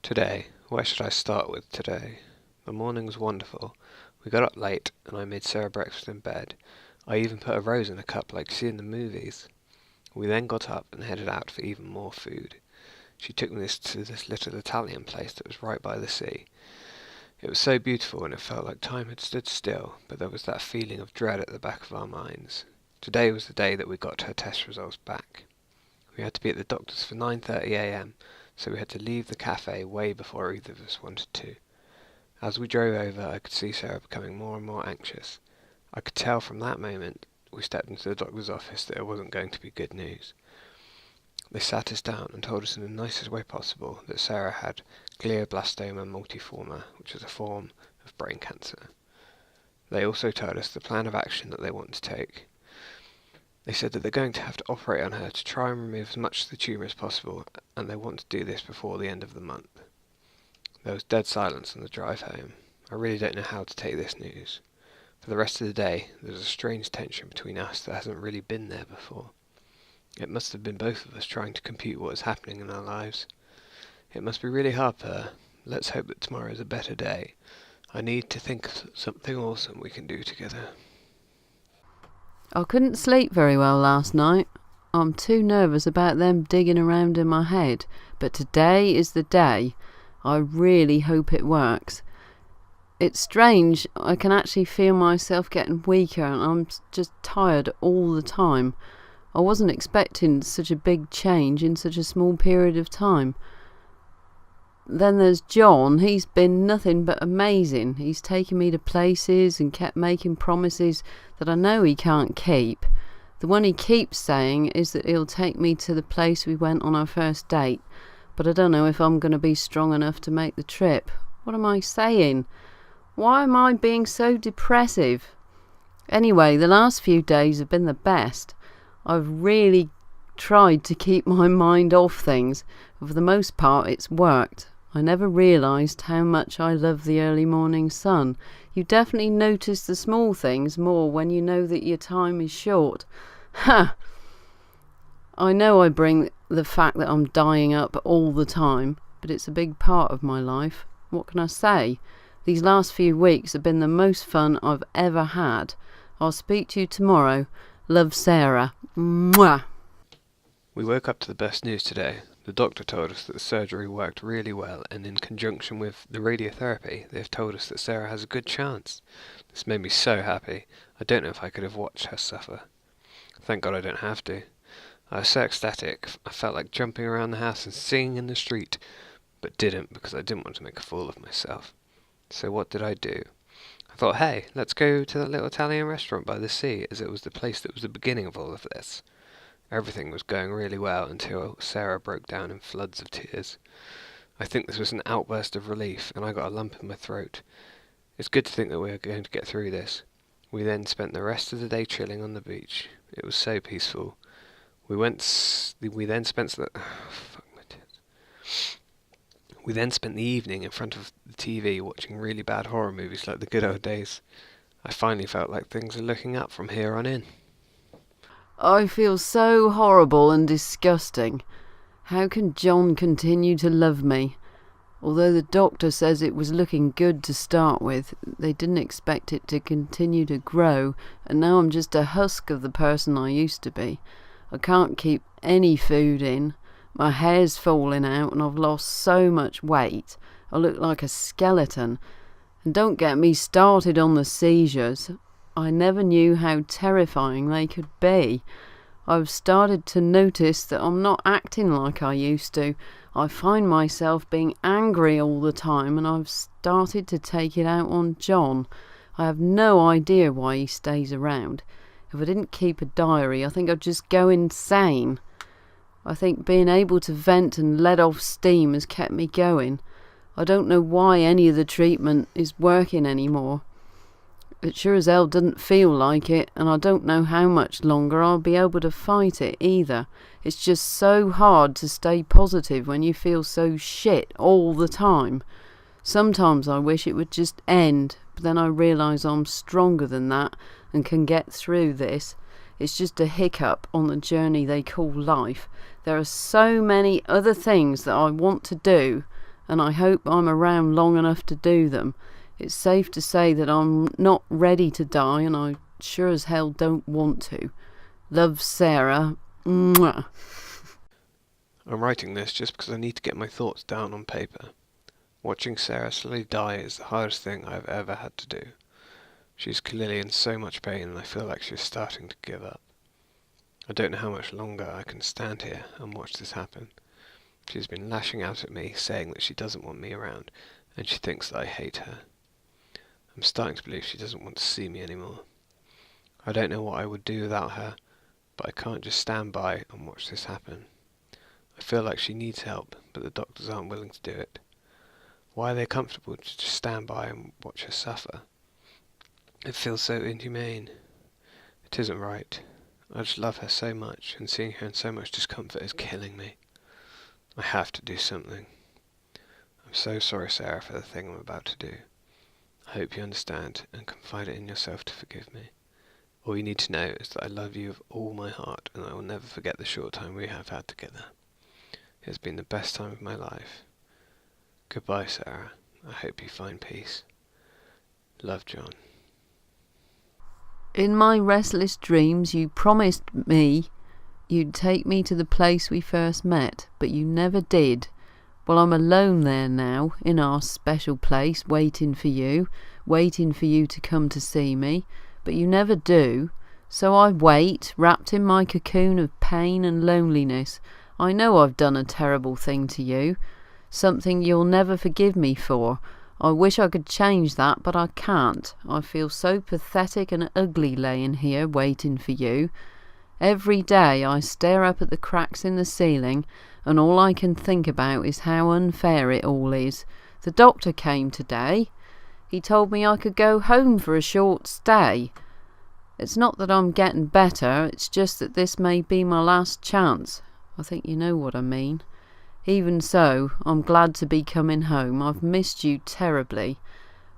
Today, where should I start with today? The morning was wonderful. We got up late, and I made Sarah breakfast in bed. I even put a rose in a cup like you see in the movies. We then got up and headed out for even more food. She took me to this little Italian place that was right by the sea. It was so beautiful and it felt like time had stood still, but there was that feeling of dread at the back of our minds. Today was the day that we got her test results back. We had to be at the doctor's for 9:30 a.m, so we had to leave the cafe way before either of us wanted to. As we drove over, I could see Sarah becoming more and more anxious. I could tell from that moment we stepped into the doctor's office that it wasn't going to be good news. They sat us down and told us in the nicest way possible that Sarah had glioblastoma multiforme, which is a form of brain cancer. They also told us the plan of action that they want to take. They said that they're going to have to operate on her to try and remove as much of the tumour as possible, and they want to do this before the end of the month. There was dead silence on the drive home. I really don't know how to take this news. For the rest of the day, there was a strange tension between us that hasn't really been there before. It must have been both of us trying to compute what was happening in our lives. It must be really hard for her. Let's hope that tomorrow is a better day. I need to think of something awesome we can do together. I couldn't sleep very well last night. I'm too nervous about them digging around in my head, but today is the day. I really hope it works. It's strange, I can actually feel myself getting weaker and I'm just tired all the time. I wasn't expecting such a big change in such a small period of time. Then there's John. He's been nothing but amazing. He's taken me to places and kept making promises that I know he can't keep. The one he keeps saying is that he'll take me to the place we went on our first date, but I don't know if I'm going to be strong enough to make the trip. What am I saying? Why am I being so depressive? Anyway, the last few days have been the best. I've really tried to keep my mind off things. For the most part, it's worked. I never realised how much I love the early morning sun. You definitely notice the small things more when you know that your time is short. Ha! I know I bring the fact that I'm dying up all the time, but it's a big part of my life. What can I say? These last few weeks have been the most fun I've ever had. I'll speak to you tomorrow. Love, Sarah. Mwah! We woke up to the best news today. The doctor told us that the surgery worked really well, and in conjunction with the radiotherapy, they've told us that Sarah has a good chance. This made me so happy. I don't know if I could have watched her suffer. Thank God I don't have to. I was so ecstatic, I felt like jumping around the house and singing in the street, but didn't because I didn't want to make a fool of myself. So what did I do? I thought, hey, let's go to that little Italian restaurant by the sea, as it was the place that was the beginning of all of this. Everything was going really well until Sarah broke down in floods of tears. I think this was an outburst of relief, and I got a lump in my throat. It's good to think that we are going to get through this. We then spent the rest of the day chilling on the beach. It was so peaceful. We then spent the evening in front of the TV watching really bad horror movies like the good old days. I finally felt like things are looking up from here on in. I feel so horrible and disgusting. How can John continue to love me? Although the doctor says it was looking good to start with, they didn't expect it to continue to grow, and now I'm just a husk of the person I used to be. I can't keep any food in. My hair's falling out and I've lost so much weight. I look like a skeleton. And don't get me started on the seizures. I never knew how terrifying they could be. I've started to notice that I'm not acting like I used to. I find myself being angry all the time, and I've started to take it out on John. I have no idea why he stays around. If I didn't keep a diary, I think I'd just go insane. I think being able to vent and let off steam has kept me going. I don't know why any of the treatment is working anymore. It sure as hell doesn't feel like it, and I don't know how much longer I'll be able to fight it either. It's just so hard to stay positive when you feel so shit all the time. Sometimes I wish it would just end, but then I realise I'm stronger than that and can get through this. It's just a hiccup on the journey they call life. There are so many other things that I want to do, and I hope I'm around long enough to do them. It's safe to say that I'm not ready to die, and I sure as hell don't want to. Love, Sarah. Mwah. I'm writing this just because I need to get my thoughts down on paper. Watching Sarah slowly die is the hardest thing I've ever had to do. She's clearly in so much pain and I feel like she's starting to give up. I don't know how much longer I can stand here and watch this happen. She's been lashing out at me, saying that she doesn't want me around, and she thinks that I hate her. I'm starting to believe she doesn't want to see me anymore. I don't know what I would do without her, but I can't just stand by and watch this happen. I feel like she needs help, but the doctors aren't willing to do it. Why are they comfortable to just stand by and watch her suffer? It feels so inhumane. It isn't right. I just love her so much, and seeing her in so much discomfort is killing me. I have to do something. I'm so sorry, Sarah, for the thing I'm about to do. I hope you understand and confide it in yourself to forgive me. All you need to know is that I love you with all my heart, and I will never forget the short time we have had together. It has been the best time of my life. Goodbye, Sarah. I hope you find peace. Love, John. In my restless dreams, you promised me you'd take me to the place we first met, but you never did. Well, I'm alone there now, in our special place, waiting for you to come to see me, but you never do. So I wait, wrapped in my cocoon of pain and loneliness. I know I've done a terrible thing to you, something you'll never forgive me for. I wish I could change that, but I can't. I feel so pathetic and ugly laying here waiting for you. Every day I stare up at the cracks in the ceiling, and all I can think about is how unfair it all is. The doctor came today. He told me I could go home for a short stay. It's not that I'm getting better, it's just that this may be my last chance. I think you know what I mean. Even so, I'm glad to be coming home. I've missed you terribly.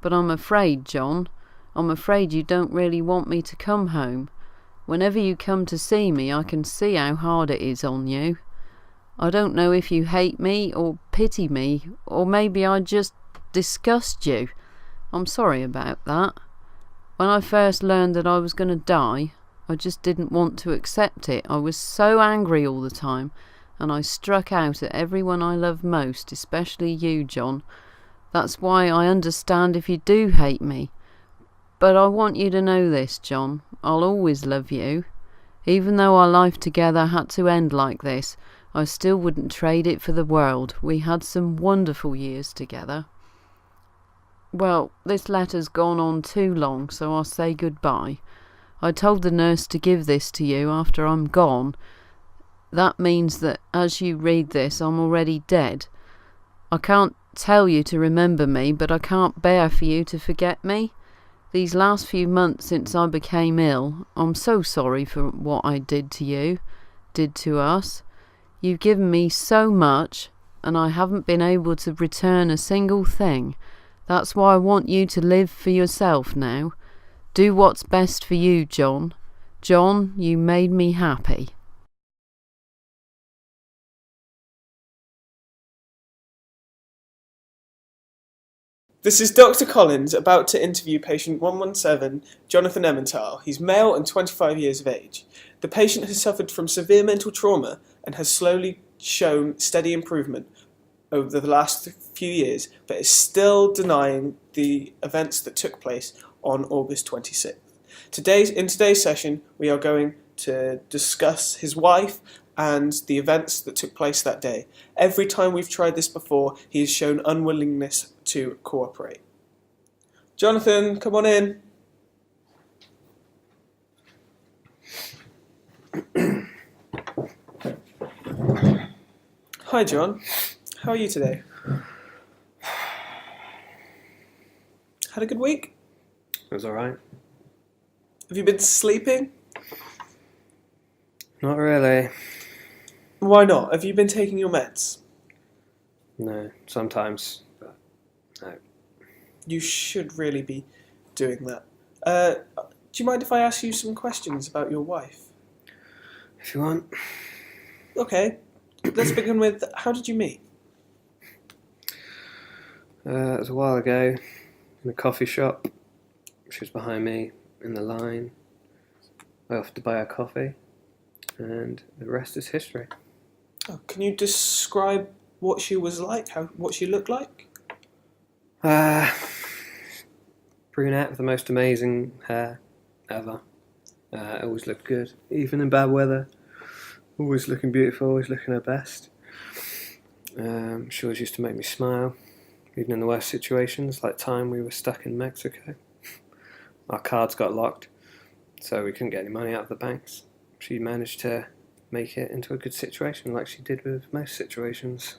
But I'm afraid, John, I'm afraid you don't really want me to come home. Whenever you come to see me, I can see how hard it is on you. I don't know if you hate me or pity me, or maybe I just disgust you. I'm sorry about that. When I first learned that I was going to die, I just didn't want to accept it. I was so angry all the time, and I struck out at everyone I love most, especially you, John. That's why I understand if you do hate me. But I want you to know this, John. I'll always love you. Even though our life together had to end like this, I still wouldn't trade it for the world. We had some wonderful years together. Well, this letter's gone on too long, so I'll say goodbye. I told the nurse to give this to you after I'm gone. That means that as you read this, I'm already dead. I can't tell you to remember me, but I can't bear for you to forget me. These last few months since I became ill, I'm so sorry for what I did to you, did to us. You've given me so much, and I haven't been able to return a single thing. That's why I want you to live for yourself now. Do what's best for you, John. John, you made me happy. This is Dr. Collins about to interview patient 117, Jonathan Emmental. He's male and 25 years of age. The patient has suffered from severe mental trauma and has slowly shown steady improvement over the last few years, but is still denying the events that took place on August 26th. In today's session, we are going to discuss his wife and the events that took place that day. Every time we've tried this before, he has shown unwillingness to cooperate. Jonathan, come on in. Hi, John. How are you today? Had a good week? It was alright. Have you been sleeping? Not really. Why not? Have you been taking your meds? No, sometimes. But no. You should really be doing that. Do you mind if I ask you some questions about your wife? If you want. Okay, let's begin with, how did you meet? It was a while ago in a coffee shop. She was behind me in the line. I offered to buy her coffee, and the rest is history. Oh, can you describe what she was like? What she looked like? Brunette with the most amazing hair ever. Always looked good, even in bad weather. Always looking beautiful, always looking her best. She always used to make me smile, even in the worst situations, like time we were stuck in Mexico. Our cards got locked, so we couldn't get any money out of the banks. She managed to make it into a good situation, like she did with most situations.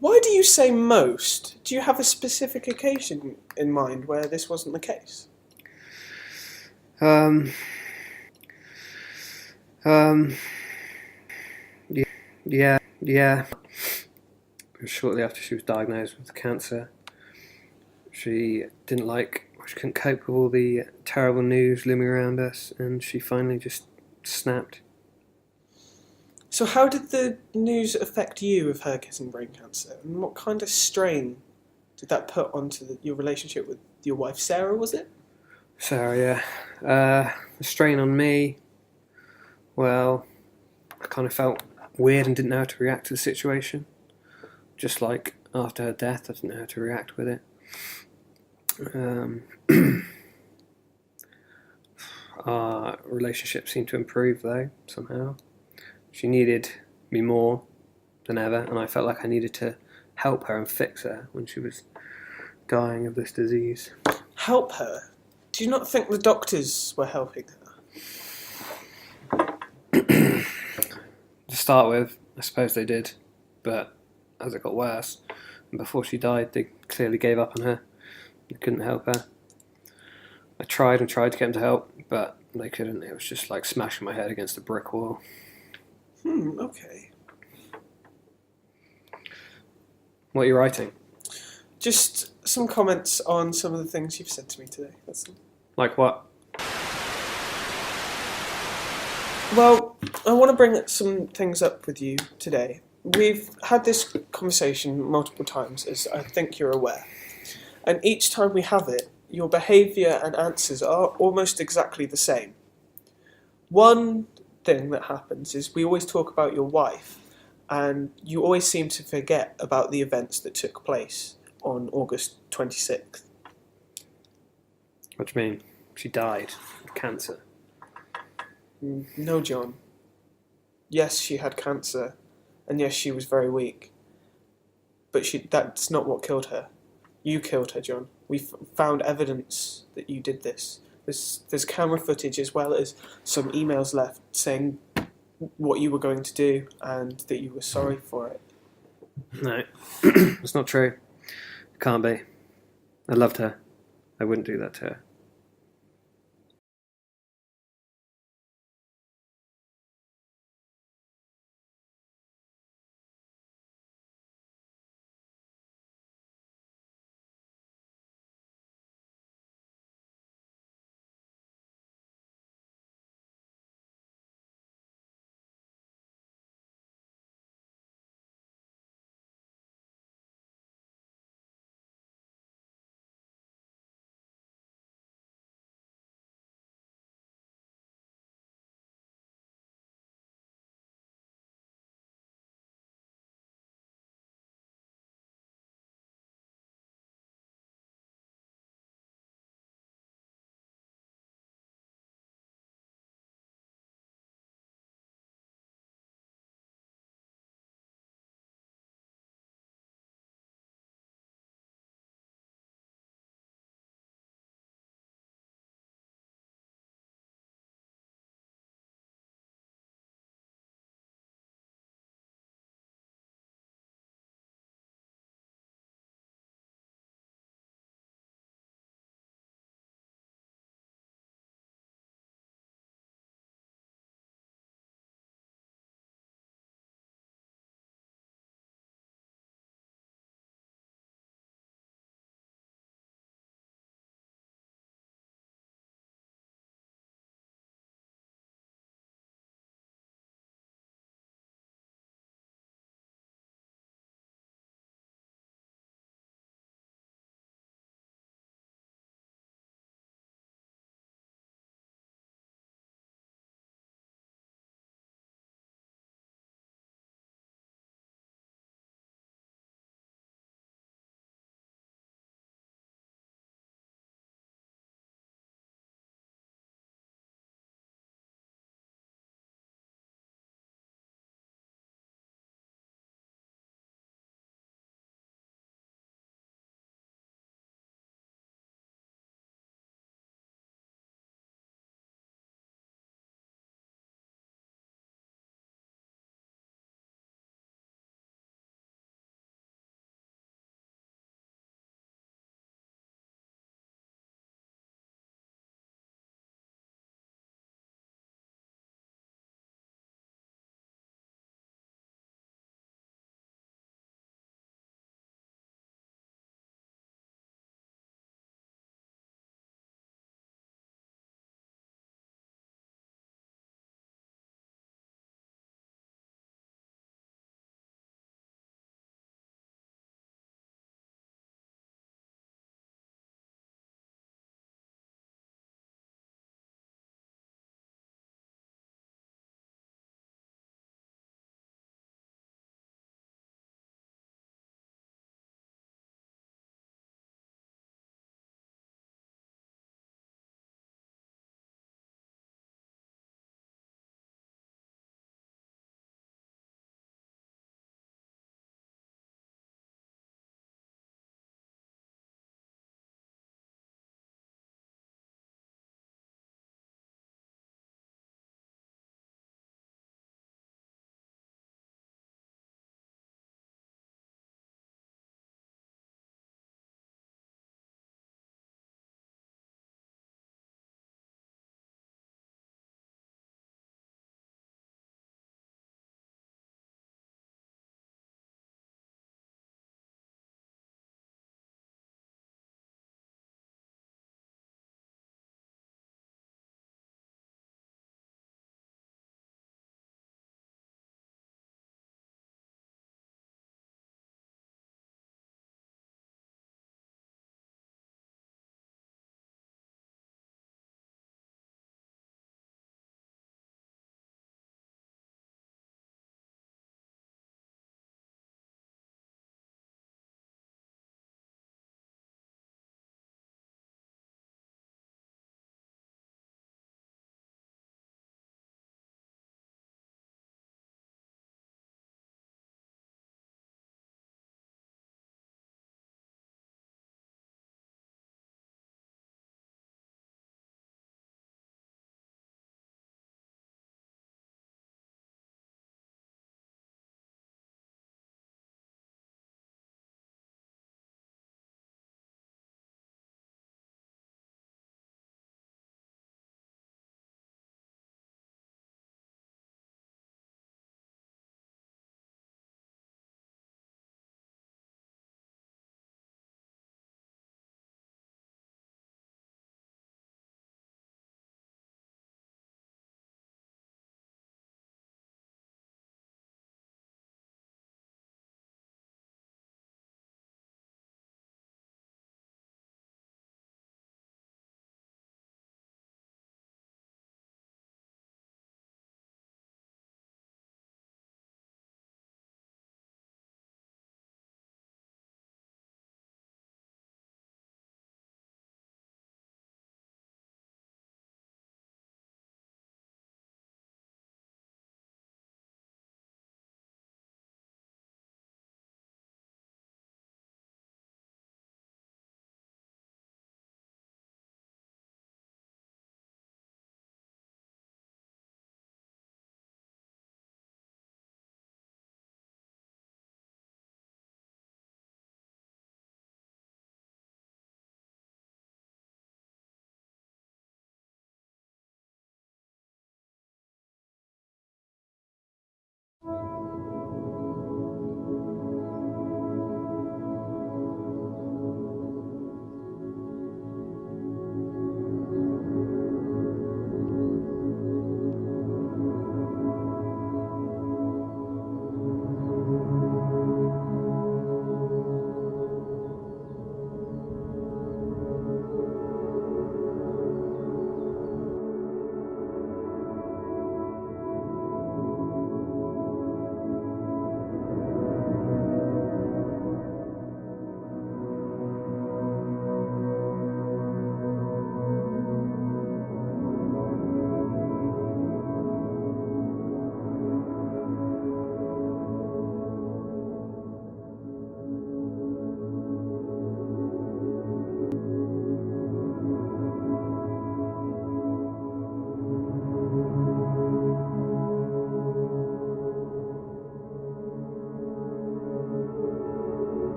Why do you say most? Do you have a specific occasion in mind where this wasn't the case? Yeah. Shortly after she was diagnosed with cancer, she couldn't cope with all the terrible news looming around us, and she finally just snapped. So how did the news affect you of her getting brain cancer? And what kind of strain did that put onto your relationship with your wife, Sarah, was it? Sarah, yeah. The strain on me, well, I kind of felt weird and didn't know how to react to the situation. Just like after her death, I didn't know how to react with it. Our relationship seemed to improve, though, somehow. She needed me more than ever, and I felt like I needed to help her and fix her when she was dying of this disease. Help her? Do you not think the doctors were helping her? To start with, I suppose they did, but as it got worse, and before she died, they clearly gave up on her. They couldn't help her. I tried and tried to get them to help, but they couldn't. It was just like smashing my head against a brick wall. Okay. What are you writing? Just some comments on some of the things you've said to me today. That's all. Like what? Well, I want to bring some things up with you today. We've had this conversation multiple times, as I think you're aware. And each time we have it, your behaviour and answers are almost exactly the same. One thing that happens is we always talk about your wife, and you always seem to forget about the events that took place on August 26th. What do you mean? She died of cancer. No, John. Yes, she had cancer, and yes, she was very weak. But that's not what killed her. You killed her, John. We found evidence that you did this. There's camera footage as well as some emails left saying what you were going to do and that you were sorry for it. No, it's not true. It can't be. I loved her. I wouldn't do that to her.